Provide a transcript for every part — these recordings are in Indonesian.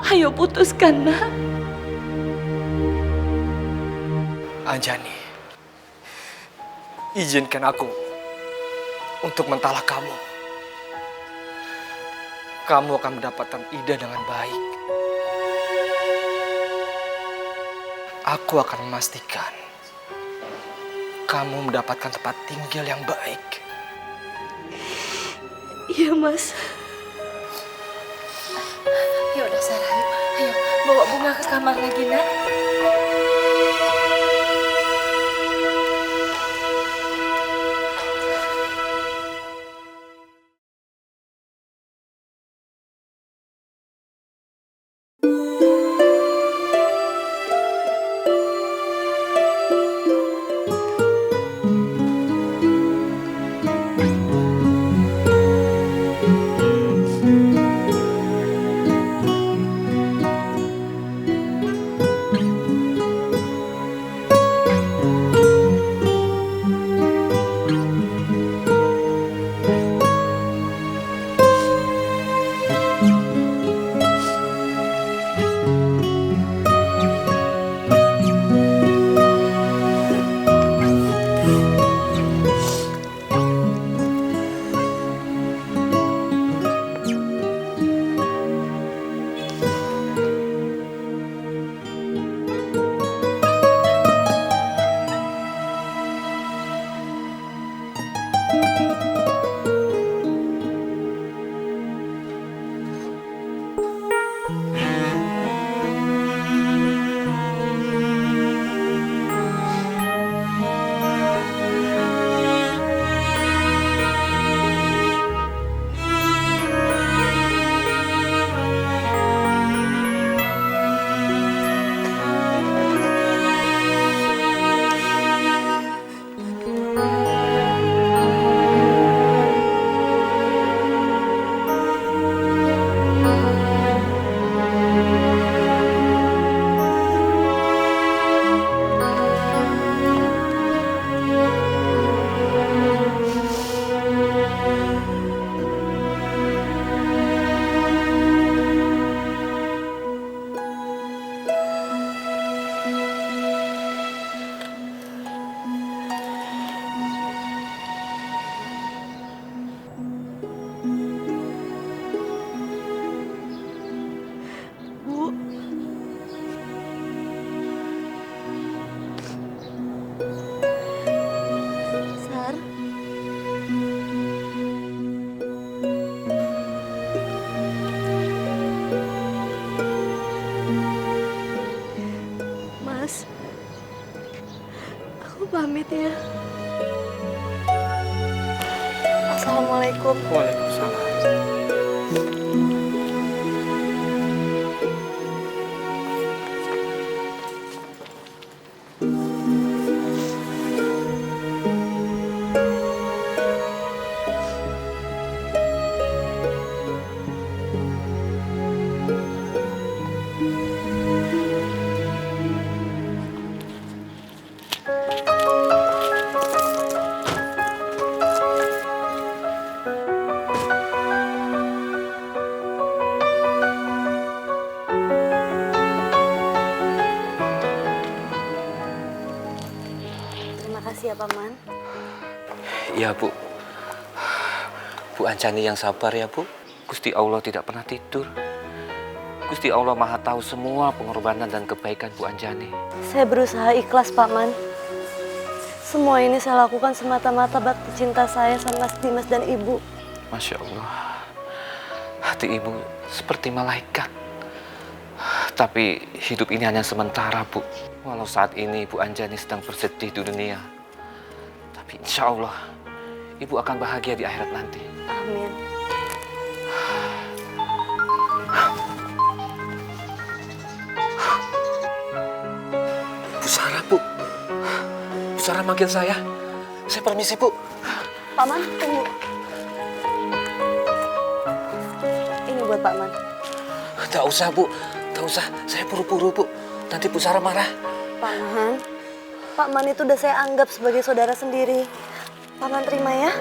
Ayo putuskan, nak. Anjani, izinkan aku untuk mentalak kamu. Kamu akan mendapatkan Ida dengan baik. Aku akan memastikan kamu mendapatkan tempat tinggal yang baik. Iya, Mas. Ya udah Sarah, ayo bawa bunga ke kamar lagi, nak. Bu. Sar. Mas. Aku pamit ya. Assalamualaikum. Waalaikumsalam. Terima kasih ya, Paman. Iya, Bu. Bu Anjani yang sabar ya, Bu. Gusti Allah tidak pernah tidur. Gusti Allah Maha tahu semua pengorbanan dan kebaikan Bu Anjani. Saya berusaha ikhlas, Paman. Semua ini saya lakukan semata-mata bakti cinta saya sama Mas Dimas dan Ibu. Masya Allah. Hati Ibu seperti malaikat. Tapi hidup ini hanya sementara, Bu. Walau saat ini Bu Anjani sedang bersedih di dunia. Tapi insya Allah, Ibu akan bahagia di akhirat nanti. Amin. Bu Sarah, Bu. Bu Sarah manggil saya. Saya permisi, Bu. Paman, tunggu. Ini buat Paman. Tidak usah, Bu. Tidak usah. Saya buru-buru, Bu. Nanti Bu Sarah marah. Paman, Paman itu udah saya anggap sebagai saudara sendiri. Paman terima ya.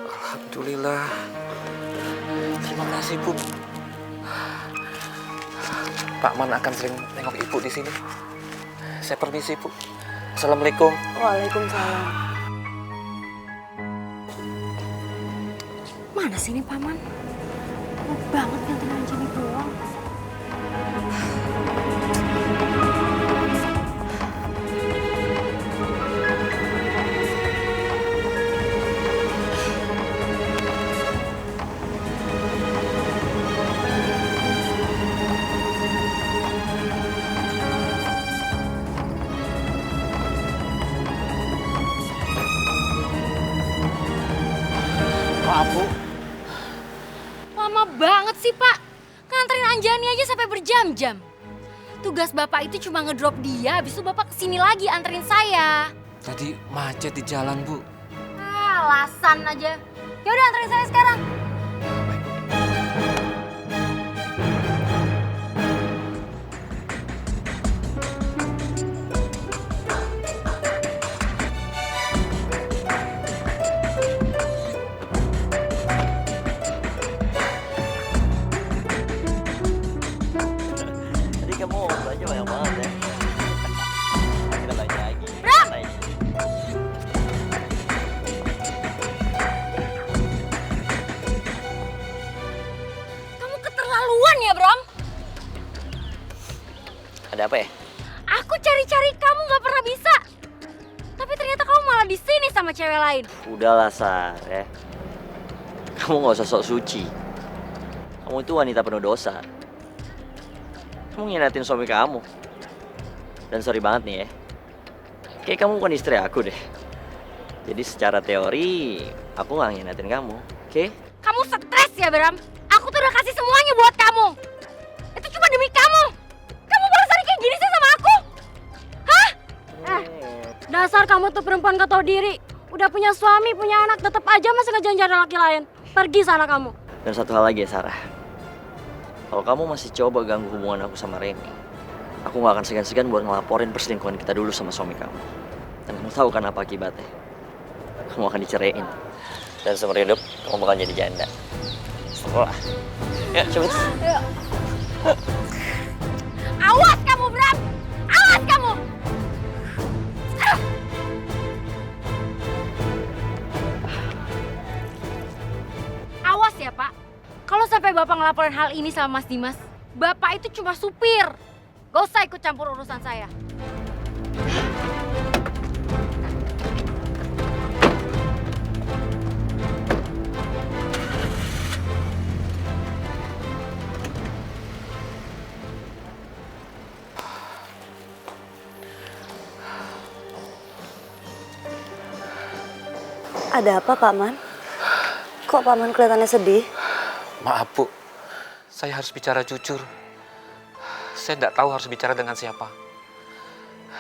Alhamdulillah. Terima kasih, Bu. Pak Man akan sering nengok Ibu di sini. Saya permisi, Bu. Assalamualaikum. Waalaikumsalam. Mana sih ini Paman? Lama banget nganterin Anjani pulang. Maaf, Bu. Lama banget sih Pak. Nganterin Anjani aja sampai berjam-jam. Tugas Bapak itu cuma ngedrop dia, habis itu Bapak kesini lagi anterin saya. Tadi macet di jalan, Bu. Alasan aja. Ya udah anterin saya sekarang. Tadi kamu belanja banyak banget ya. Kita belanja lagi. Bram! Kamu keterlaluan ya, Bram? Ada apa ya? Aku cari-cari kamu nggak pernah bisa. Tapi ternyata kamu malah di sini sama cewek lain. Udahlah, Sar ya. Kamu nggak usah sok suci. Kamu itu wanita penuh dosa. Kamu nginatin suami kamu. Dan sorry banget nih ya. Kayak kamu bukan istri aku deh. Jadi secara teori, aku nggak nginatin kamu, oke? Kamu stres ya, Bram? Aku tuh udah kasih semuanya buat kamu. Itu cuma demi kamu. Kamu barusan kayak gini sih sama aku? Hah? Dasar kamu tuh perempuan gak tahu diri. Udah punya suami, punya anak, tetap aja masih ngejar laki lain. Pergi sana kamu. Dan satu hal lagi ya, Sarah. Kalau kamu masih coba ganggu hubungan aku sama Reni, aku nggak akan segan-segan buat ngelaporin perselingkuhan kita dulu sama suami kamu. Dan kamu tahu kan apa akibatnya? Kamu akan diceraiin. Dan seumur hidup, kamu bakal jadi janda. Setelah. Ya, cepet. Awas kamu, Bram! Awas kamu! Awas ya, Pak. Kalau sampai Bapak ngelaporin hal ini sama Mas Dimas, Bapak itu cuma supir. Gak usah ikut campur urusan saya. Ada apa, Pak Man? Kok Pak Man kelihatannya sedih? Maaf, Bu. Saya harus bicara jujur. Saya tidak tahu harus bicara dengan siapa.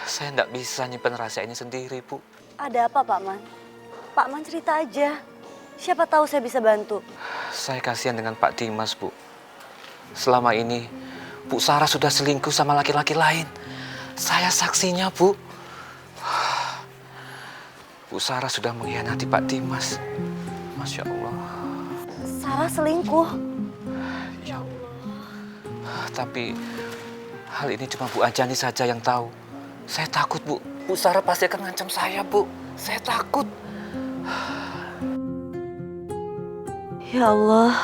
Saya tidak bisa nyimpen rahasia ini sendiri, Bu. Ada apa, Pak Man? Pak Man cerita aja. Siapa tahu saya bisa bantu. Saya kasihan dengan Pak Dimas, Bu. Selama ini, Bu Sarah sudah selingkuh sama laki-laki lain. Saya saksinya, Bu. Bu Sarah sudah mengkhianati Pak Dimas. Masya Allah. Sarah selingkuh. Ya Allah. Tapi hal ini cuma Bu Anjani saja yang tahu. Saya takut, Bu. Bu Sarah pasti akan ngancam saya, Bu. Saya takut. Ya Allah,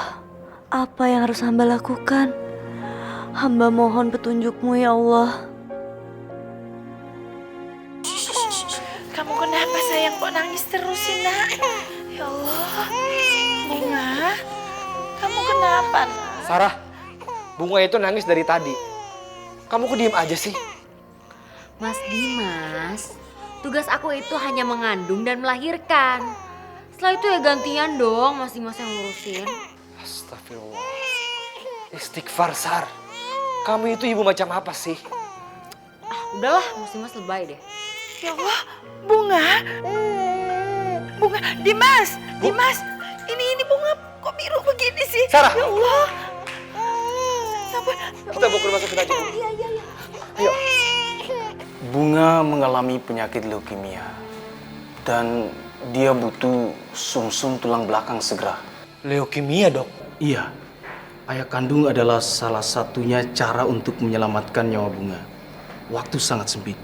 apa yang harus hamba lakukan? Hamba mohon petunjuk-Mu ya Allah. Kamu kenapa sayang kok nangis terus sih nak? Ya Allah, Bunga, kamu kenapa nak? Sarah, Bunga itu nangis dari tadi. Kamu kok diem aja sih? Mas Dimas, tugas aku itu hanya mengandung dan melahirkan. Setelah itu ya gantian dong Mas Dimas yang ngurusin. Astagfirullah. Istighfar, Sar. Kamu itu ibu macam apa sih? Udahlah, Mas Dimas lebay deh. Ya Allah, Bunga, Bunga, Dimas, Dimas, ini Bunga kok biru begini sih? Sarah. Ya Allah. Ya ampun. Kita bawa ke rumah sakit aja, Bu. Iya. Ayo. Bunga mengalami penyakit leukemia dan dia butuh sumsum tulang belakang segera. Leukemia, Dok. Iya, Ayah kandung adalah salah satunya cara untuk menyelamatkan nyawa Bunga. Waktu sangat sempit.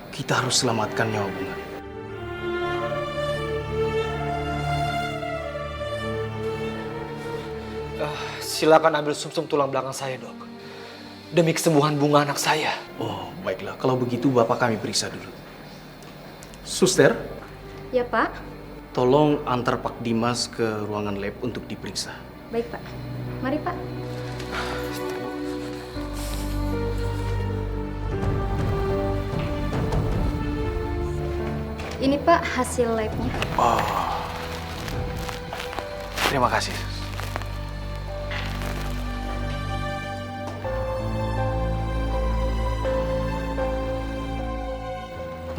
Kita harus selamatkan nyawa Bunga. Silakan ambil sumsum tulang belakang saya, Dok. Demi kesembuhan Bunga anak saya. Oh, baiklah. Kalau begitu Bapak kami periksa dulu. Suster, Ya Pak, tolong antar Pak Dimas ke ruangan lab untuk diperiksa. baik Pak. Mari Pak. Ini Pak hasil labnya. Oh, terima kasih.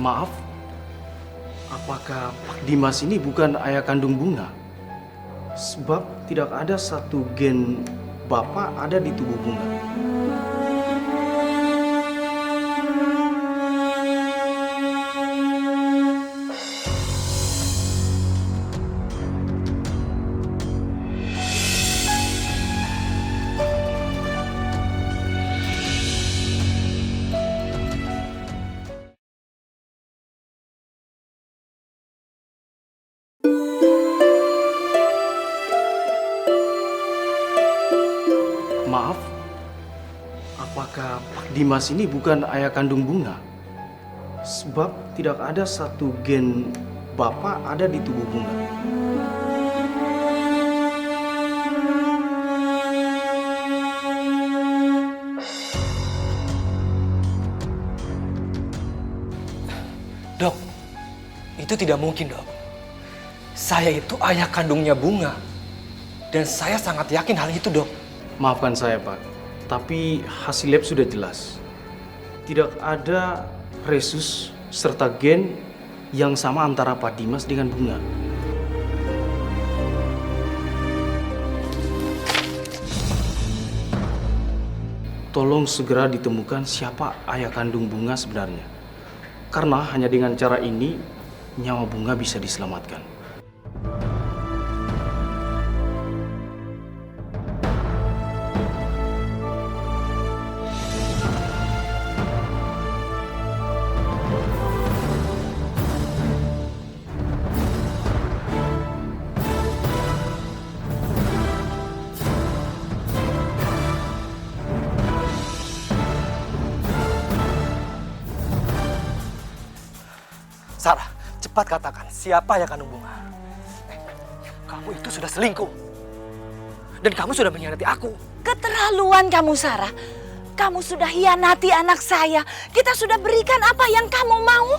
Maaf, apakah Pak Dimas ini bukan ayah kandung Bunga? Sebab tidak ada satu gen Bapak ada di tubuh Bunga. Maaf, apakah Pak Dimas ini bukan ayah kandung Bunga? Sebab tidak ada satu gen Bapak ada di tubuh Bunga. Dok, itu tidak mungkin, Dok. Saya itu ayah kandungnya Bunga. Dan saya sangat yakin hal itu, Dok. Maafkan saya, Pak. Tapi hasil lab sudah jelas. Tidak ada resus serta gen yang sama antara Pak Dimas dengan Bunga. Tolong segera ditemukan siapa ayah kandung Bunga sebenarnya. Karena hanya dengan cara ini, nyawa Bunga bisa diselamatkan. Sarah, cepat katakan siapa ayah kandung Bunga. Kamu itu sudah selingkuh. Dan kamu sudah mengkhianati aku. Keterlaluan kamu, Sarah. Kamu sudah hianati anak saya. Kita sudah berikan apa yang kamu mau.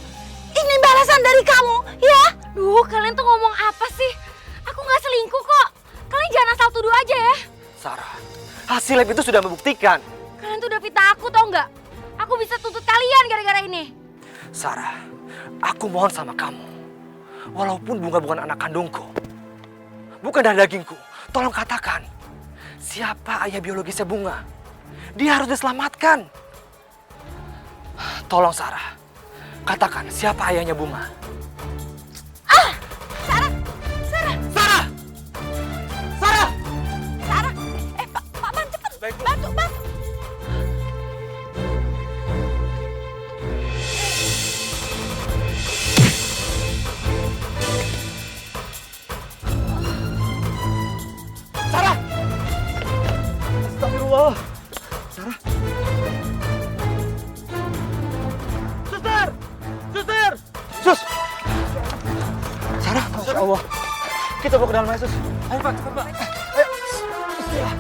Ini balasan dari kamu, ya? Duh, kalian tuh ngomong apa sih? Aku nggak selingkuh kok. Kalian jangan asal tuduh aja ya. Sarah, hasil lab itu sudah membuktikan. Kalian tuh udah fitnah aku tau nggak? Aku bisa tuntut kalian gara-gara ini. Sarah, aku mohon sama kamu. Walaupun Bunga bukan anak kandungku, bukan dari dagingku, tolong katakan siapa ayah biologisnya Bunga. Dia harus diselamatkan. Tolong Sarah, katakan siapa ayahnya Bunga. Sarah! Sarah! Sarah! Sarah! Sarah! Pak Man, cepet! Bantu, bantu! Sarah! Astagfirullah. Sarah. Suster! Suster! Sus! Sarah, Masya Allah. Kita bawa ke dalam aja, Sus. Ayo, Pak. Cepat, Pak. Ayo. Bismillah.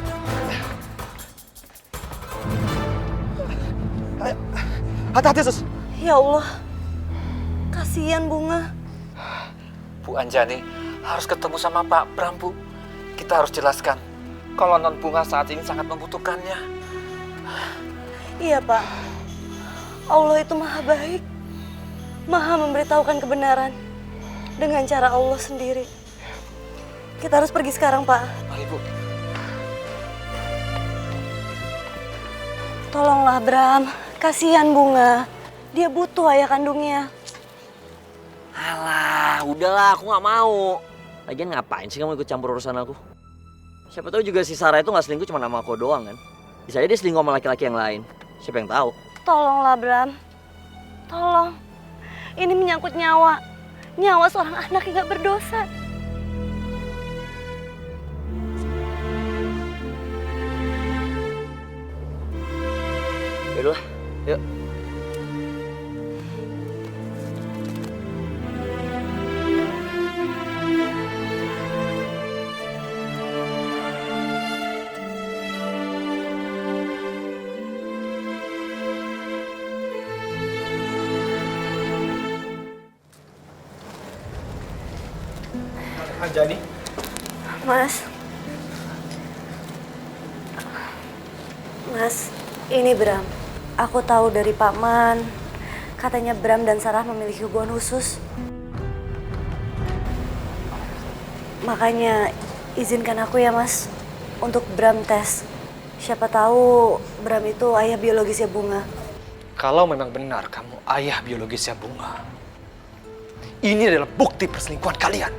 Ayo. Hati-hati, Sus. Ya Allah, kasihan Bunga. Bu Anjani harus ketemu sama Pak Bram, Bu. Kita harus jelaskan kalau non Bunga saat ini sangat membutuhkannya. Iya Pak, Allah itu maha baik, maha memberitahukan kebenaran dengan cara Allah sendiri. Kita harus pergi sekarang Pak. Mari, Bu. Tolonglah Bram, kasihan Bunga. Dia butuh ayah kandungnya. Alah, udahlah, aku nggak mau. Lagian ngapain sih kamu ikut campur urusan aku? Siapa tahu juga si Sarah itu nggak selingkuh cuma sama aku doang kan. Bisa aja dia selingkuh sama laki-laki yang lain. Siapa yang tahu? Tolonglah Bram, tolong. Ini menyangkut nyawa seorang anak yang gak berdosa. Yaudah, yuk. Anjani, Mas, ini Bram. Aku tahu dari Pak Man, katanya Bram dan Sarah memiliki hubungan khusus. Makanya izinkan aku ya Mas, untuk Bram tes. Siapa tahu Bram itu ayah biologisnya Bunga. kalau memang benar kamu ayah biologisnya Bunga, ini adalah bukti perselingkuhan kalian.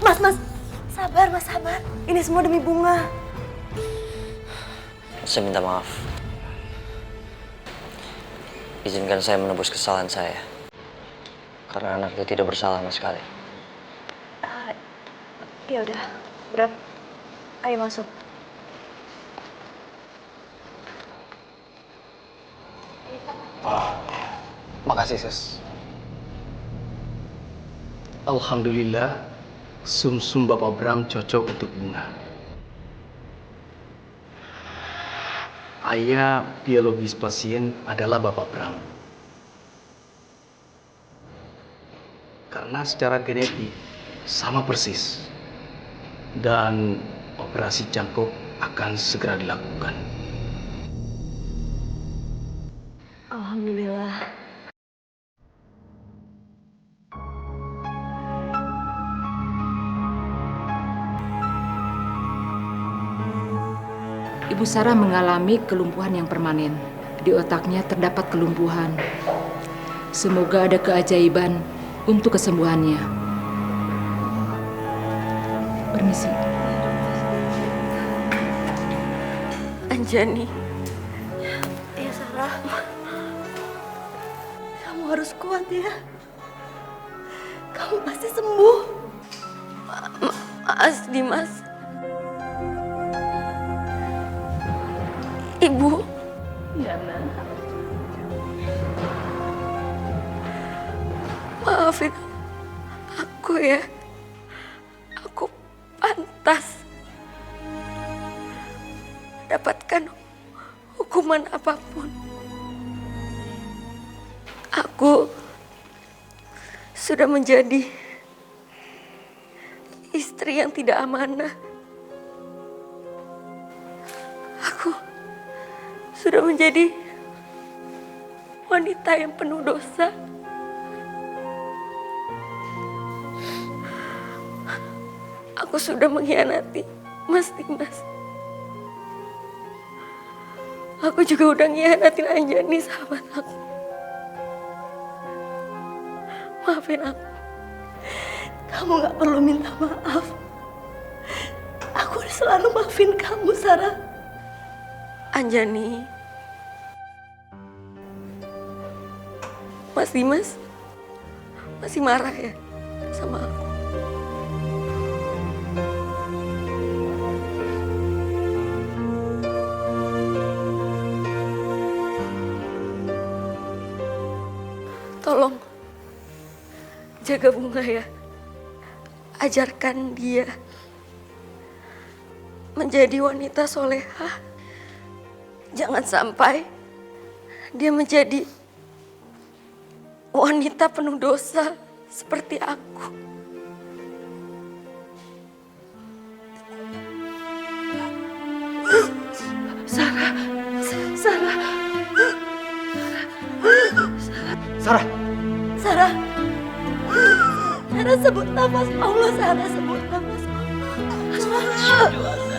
Mas, sabar Mas, sabar. Ini semua demi Bunga. Saya minta maaf. Izinkan saya menebus kesalahan saya. Karena anak itu tidak bersalah sama sekali. Ya udah, Bram. Ayo masuk. Makasih, Sis. Alhamdulillah, sum-sum Bapak Bram cocok untuk Bunga. Ayah biologis pasien adalah Bapak Bram. Karena secara genetik sama persis. Dan operasi cangkok akan segera dilakukan. Alhamdulillah. Ibu Sarah mengalami kelumpuhan yang permanen. Di otaknya terdapat kelumpuhan. Semoga ada keajaiban untuk kesembuhannya. Permisi. Anjani. Ya Sarah. Kamu harus kuat ya. Kamu pasti sembuh. Mas Dimas. Ibu. Ya, Nak. Maafin aku ya. Aku pantas mendapatkan hukuman apapun. Aku sudah menjadi istri yang tidak amanah. Aku sudah menjadi wanita yang penuh dosa. Aku sudah mengkhianati Mas Dimas. Aku juga udah ngianatin Anjani, sahabat aku. Maafin aku. Kamu gak perlu minta maaf. Aku selalu maafin kamu, Sarah. Anjani. Mas Dimas masih marah ya sama aku? Tolong jaga Bunga ya. Ajarkan dia menjadi wanita solehah. Jangan sampai dia menjadi wanita penuh dosa seperti aku. Sarah. Sarah, sebut nafas Allah. Sarah, sebut nafas Allah.